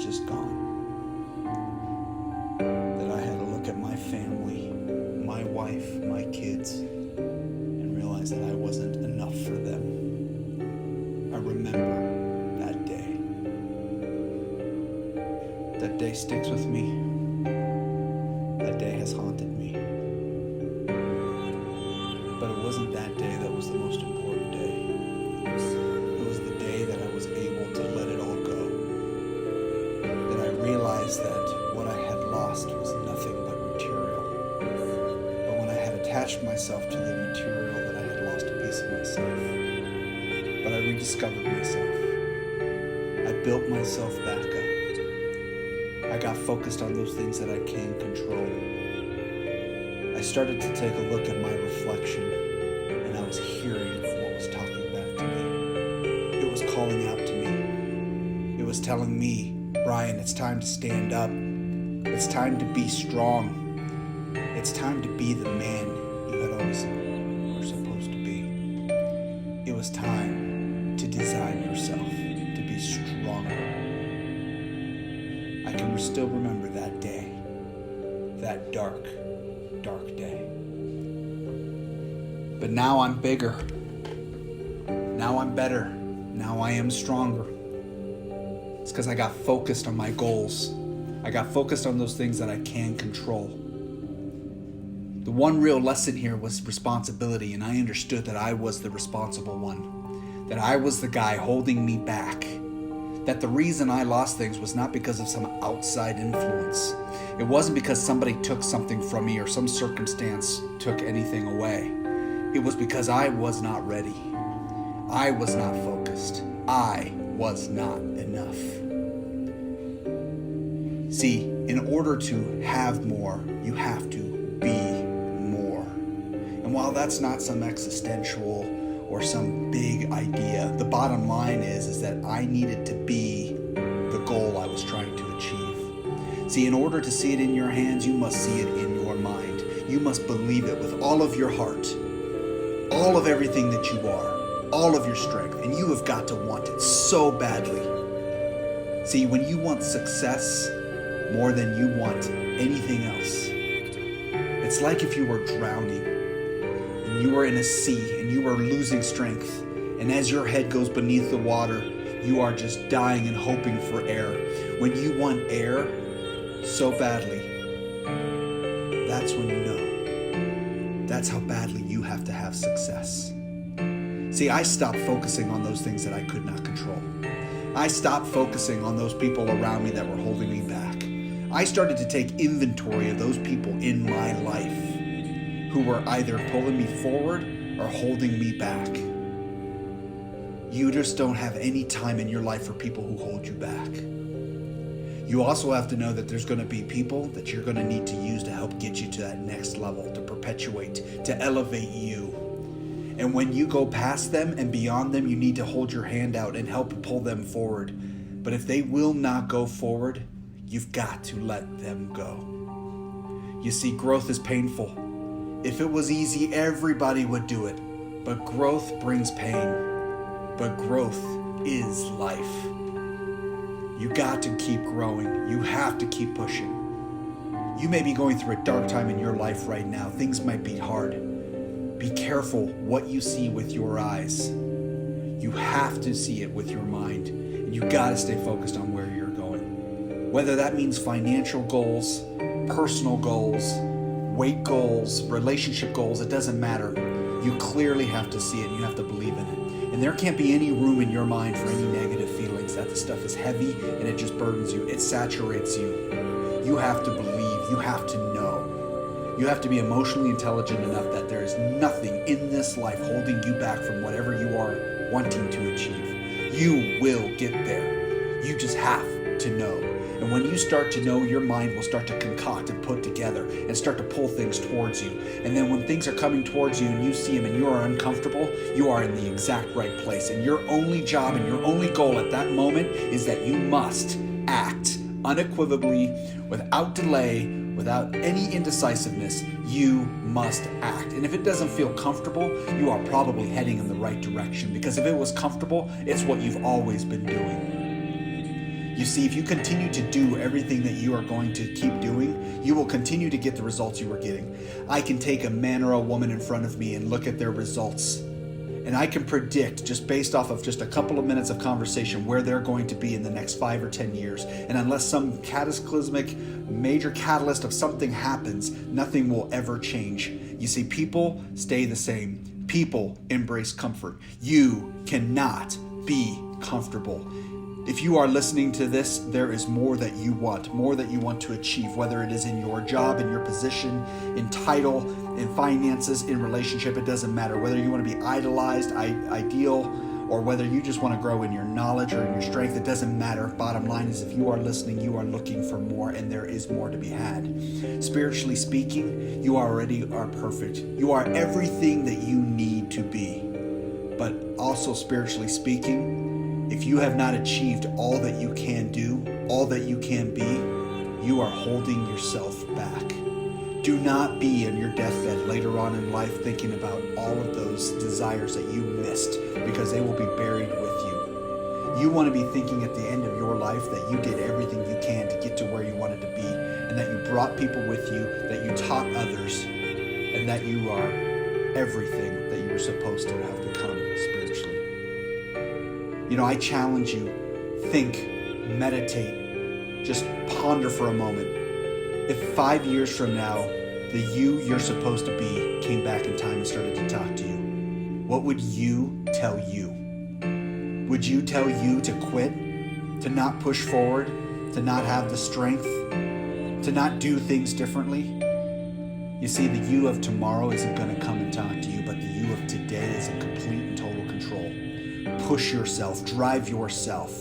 just gone. That I had to look at my family, my wife, my kids, and realize that I wasn't enough for them. I remember that day. That day sticks with me. That day has haunted me. But it wasn't that day that was the most important day. It was the day that I was able to let it all go. That I realized that what I had lost was nothing but material. But when I had attached myself to the material, that I had lost a piece of myself. But I rediscovered myself. I built myself back up. I got focused on those things that I can control. I started to take a look at my reflection, and I was hearing what was talking back to me. It was calling out to me. It was telling me, Brian, it's time to stand up. It's time to be strong. It's time to be the man you had always were supposed to be. It was time to design yourself to be stronger. I can still remember that day, that dark day. But now I'm bigger. Now I'm better. Now I am stronger. It's because I got focused on my goals. I got focused on those things that I can control. The one real lesson here was responsibility, and I understood that I was the responsible one. That I was the guy holding me back. That the reason I lost things was not because of some outside influence. It wasn't because somebody took something from me or some circumstance took anything away. It was because I was not ready. I was not focused. I was not enough. See, in order to have more, you have to be more. And while that's not some existential or some big idea, the bottom line is that I needed to be the goal I was trying to achieve. See, in order to see it in your hands, you must see it in your mind. You must believe it with all of your heart, all of everything that you are, all of your strength, and you have got to want it so badly. See, when you want success more than you want anything else, it's like if you were drowning and you were in a sea and you were losing strength, and as your head goes beneath the water, you are just dying and hoping for air. When you want air so badly, that's when you know. That's how badly you have to have success. See, I stopped focusing on those things that I could not control. I stopped focusing on those people around me that were holding me back. I started to take inventory of those people in my life who were either pulling me forward or holding me back. You just don't have any time in your life for people who hold you back. You also have to know that there's going to be people that you're going to need to use to help get you to that next level, to perpetuate, to elevate you. And when you go past them and beyond them, you need to hold your hand out and help pull them forward. But if they will not go forward, you've got to let them go. You see, growth is painful. If it was easy, everybody would do it. But growth brings pain. But growth is life. You got to keep growing. You have to keep pushing. You may be going through a dark time in your life right now. Things might be hard. Be careful what you see with your eyes. You have to see it with your mind. And you got to stay focused on where you're going. Whether that means financial goals, personal goals, weight goals, relationship goals, it doesn't matter. You clearly have to see it. You have to believe in it. And there can't be any room in your mind for any negative feelings. That the stuff is heavy and it just burdens you. It saturates you. You have to believe. You have to know. You have to be emotionally intelligent enough that there is nothing in this life holding you back from whatever you are wanting to achieve. You will get there. You just have to know. And when you start to know, your mind will start to concoct and put together and start to pull things towards you. And then when things are coming towards you and you see them and you are uncomfortable, you are in the exact right place. And your only job and your only goal at that moment is that you must act unequivocally, without delay, without any indecisiveness. You must act. And if it doesn't feel comfortable, you are probably heading in the right direction, because if it was comfortable, it's what you've always been doing. You see, if you continue to do everything that you are going to keep doing, you will continue to get the results you were getting. I can take a man or a woman in front of me and look at their results, and I can predict, just based off of just a couple of minutes of conversation, where they're going to be in the next 5 or 10 years. And unless some cataclysmic major catalyst of something happens, nothing will ever change. You see, people stay the same. People embrace comfort. You cannot be comfortable. If you are listening to this, there is more that you want to achieve, whether it is in your job, in your position, in title, in finances, in relationship. It doesn't matter whether you want to be idolized, ideal, or whether you just want to grow in your knowledge or in your strength. It doesn't matter. Bottom line is, if you are listening, you are looking for more, and there is more to be had. Spiritually speaking, you already are perfect. You are everything that you need to be. But also spiritually speaking, if you have not achieved all that you can do, all that you can be, you are holding yourself back. Do not be in your deathbed later on in life thinking about all of those desires that you missed, because they will be buried with you. You want to be thinking at the end of your life that you did everything you can to get to where you wanted to be, and that you brought people with you, that you taught others, and that you are everything that you were supposed to have become spiritually. I challenge you, think, meditate, just ponder for a moment. If 5 years from now, the you're supposed to be came back in time and started to talk to you, what would you tell you? Would you tell you to quit, to not push forward, to not have the strength, to not do things differently? You see, the you of tomorrow isn't going to come and talk to you, but the you of today is in complete and total control. Push yourself, drive yourself.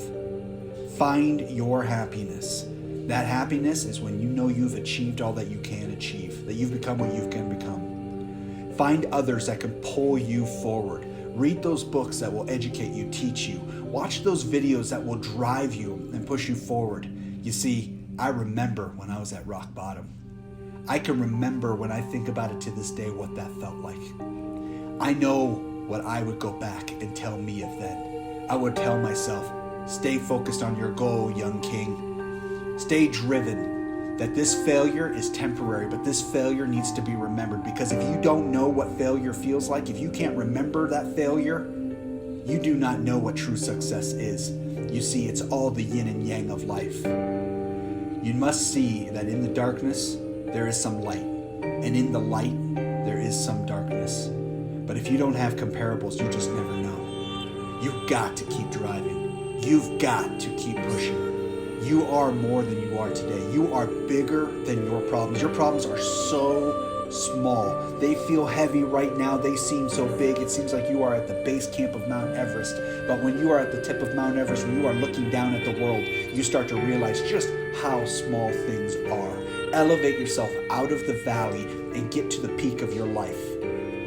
Find your happiness. That happiness is when you know you've achieved all that you can achieve, that you've become what you can become. Find others that can pull you forward. Read those books that will educate you, teach you. Watch those videos that will drive you and push you forward. You see, I remember when I was at rock bottom. I can remember, when I think about it to this day, what that felt like. I know what I would go back and tell me of then. I would tell myself, stay focused on your goal, young king. Stay driven, that this failure is temporary, but this failure needs to be remembered. Because if you don't know what failure feels like, if you can't remember that failure, you do not know what true success is. You see, it's all the yin and yang of life. You must see that in the darkness, there is some light, and in the light, there is some darkness. But if you don't have comparables, you just never know. You've got to keep driving. You've got to keep pushing. You are more than you are today. You are bigger than your problems. Your problems are so small. They feel heavy right now. They seem so big. It seems like you are at the base camp of Mount Everest. But when you are at the tip of Mount Everest, when you are looking down at the world, you start to realize just how small things are. Elevate yourself out of the valley and get to the peak of your life.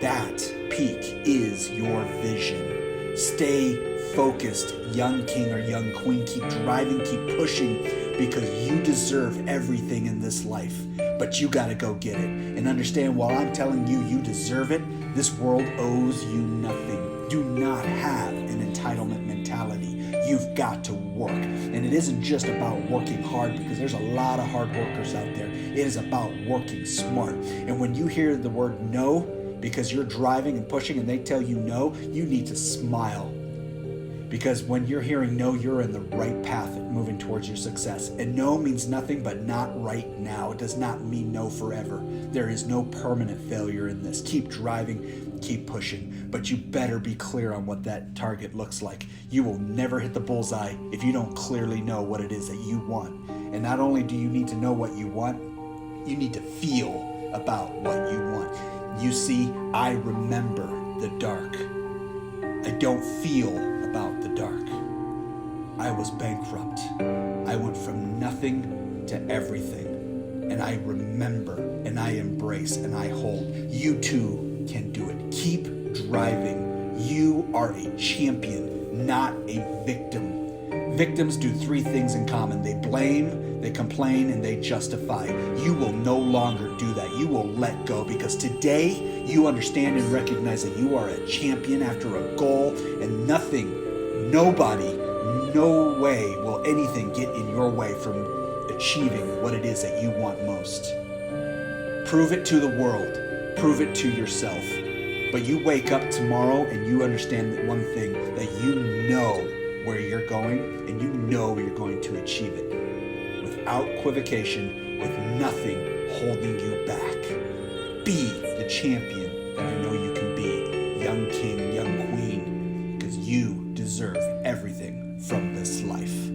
That peak is your vision. Stay focused, young king or young queen. Keep driving, keep pushing, because you deserve everything in this life. But you got to go get it. And understand, while I'm telling you you deserve it, this world owes you nothing. Do not have an entitlement mentality. You've got to work. And it isn't just about working hard, because there's a lot of hard workers out there. It is about working smart. And when you hear the word no, because you're driving and pushing and they tell you no, you need to smile. Because when you're hearing no, you're in the right path moving towards your success. And no means nothing but not right now. It does not mean no forever. There is no permanent failure in this. Keep driving, keep pushing. But you better be clear on what that target looks like. You will never hit the bullseye if you don't clearly know what it is that you want. And not only do you need to know what you want, you need to feel about what you want. You see, I remember the dark. I don't feel about the dark. I was bankrupt. I went from nothing to everything. And I remember, and I embrace, and I hold. You too can do it. Keep driving. You are a champion, not a victim. Victims do 3 things in common. They blame, they complain, and they justify. You will no longer do that. You will let go, because today you understand and recognize that you are a champion after a goal, and nothing, nobody, no way will anything get in your way from achieving what it is that you want most. Prove it to the world. Prove it to yourself. But you wake up tomorrow and you understand that one thing, that you know where you're going and you know you're going to achieve it. Without equivocation, with nothing holding you back. Be the champion that I know you can be. Young king, young queen, because you deserve everything from this life.